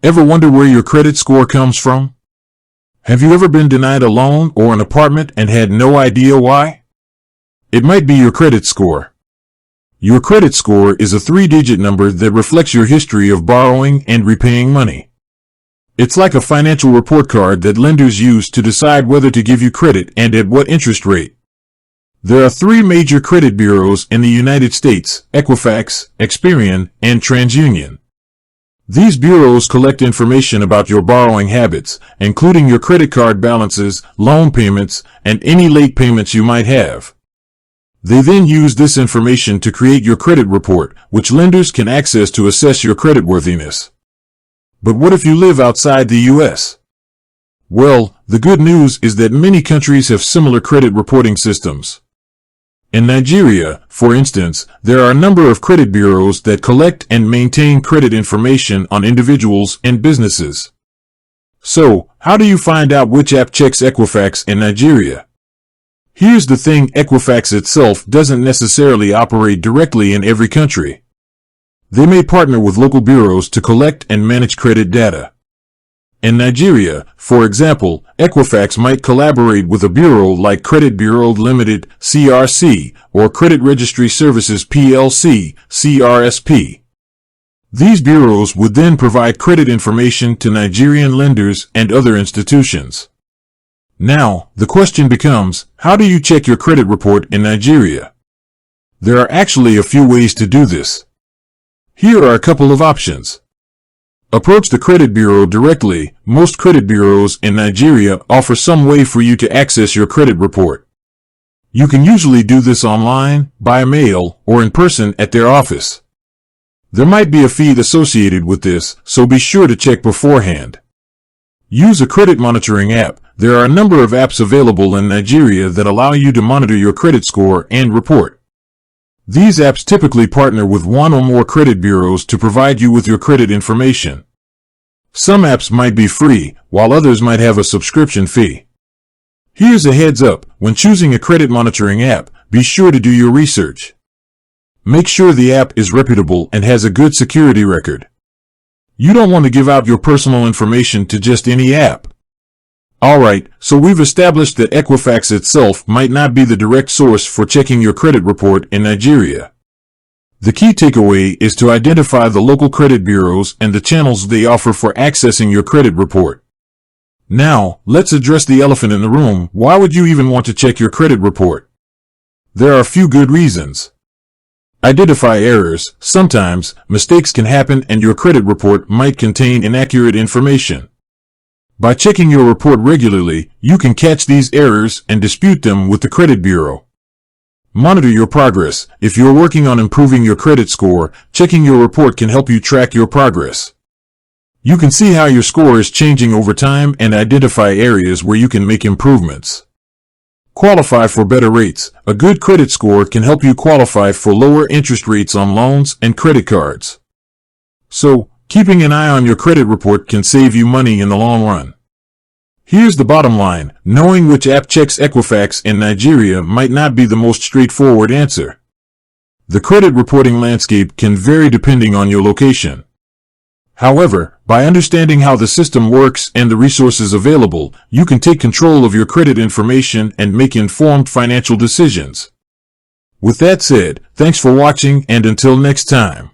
Ever wonder where your credit score comes from? Have you ever been denied a loan or an apartment and had no idea why? It might be your credit score. Your credit score is a 3-digit number that reflects your history of borrowing and repaying money. It's like a financial report card that lenders use to decide whether to give you credit and at what interest rate. There are 3 major credit bureaus in the United States: Equifax, Experian, and TransUnion. These bureaus collect information about your borrowing habits, including your credit card balances, loan payments, and any late payments you might have. They then use this information to create your credit report, which lenders can access to assess your creditworthiness. But what if you live outside the U.S.? Well, the good news is that many countries have similar credit reporting systems. In Nigeria, for instance, there are a number of credit bureaus that collect and maintain credit information on individuals and businesses. So, how do you find out which app checks Equifax in Nigeria? Here's the thing: Equifax itself doesn't necessarily operate directly in every country. They may partner with local bureaus to collect and manage credit data. In Nigeria, for example, Equifax might collaborate with a bureau like Credit Bureau Limited, CRC, or Credit Registry Services PLC, CRSP. These bureaus would then provide credit information to Nigerian lenders and other institutions. Now, the question becomes, how do you check your credit report in Nigeria? There are actually a few ways to do this. Here are a couple of options. Approach the credit bureau directly. Most credit bureaus in Nigeria offer some way for you to access your credit report. You can usually do this online, by mail, or in person at their office. There might be a fee associated with this, so be sure to check beforehand. Use a credit monitoring app. There are a number of apps available in Nigeria that allow you to monitor your credit score and report. These apps typically partner with one or more credit bureaus to provide you with your credit information. Some apps might be free, while others might have a subscription fee. Here's a heads up: when choosing a credit monitoring app, be sure to do your research. Make sure the app is reputable and has a good security record. You don't want to give out your personal information to just any app. Alright, so we've established that Equifax itself might not be the direct source for checking your credit report in Nigeria. The key takeaway is to identify the local credit bureaus and the channels they offer for accessing your credit report. Now, let's address the elephant in the room. Why would you even want to check your credit report? There are a few good reasons. Identify errors. Sometimes, mistakes can happen and your credit report might contain inaccurate information. By checking your report regularly, you can catch these errors and dispute them with the credit bureau. Monitor your progress. If you're working on improving your credit score, checking your report can help you track your progress. You can see how your score is changing over time and identify areas where you can make improvements. Qualify for better rates. A good credit score can help you qualify for lower interest rates on loans and credit cards. So, keeping an eye on your credit report can save you money in the long run. Here's the bottom line: knowing which app checks Equifax in Nigeria might not be the most straightforward answer. The credit reporting landscape can vary depending on your location. However, by understanding how the system works and the resources available, you can take control of your credit information and make informed financial decisions. With that said, thanks for watching, and until next time.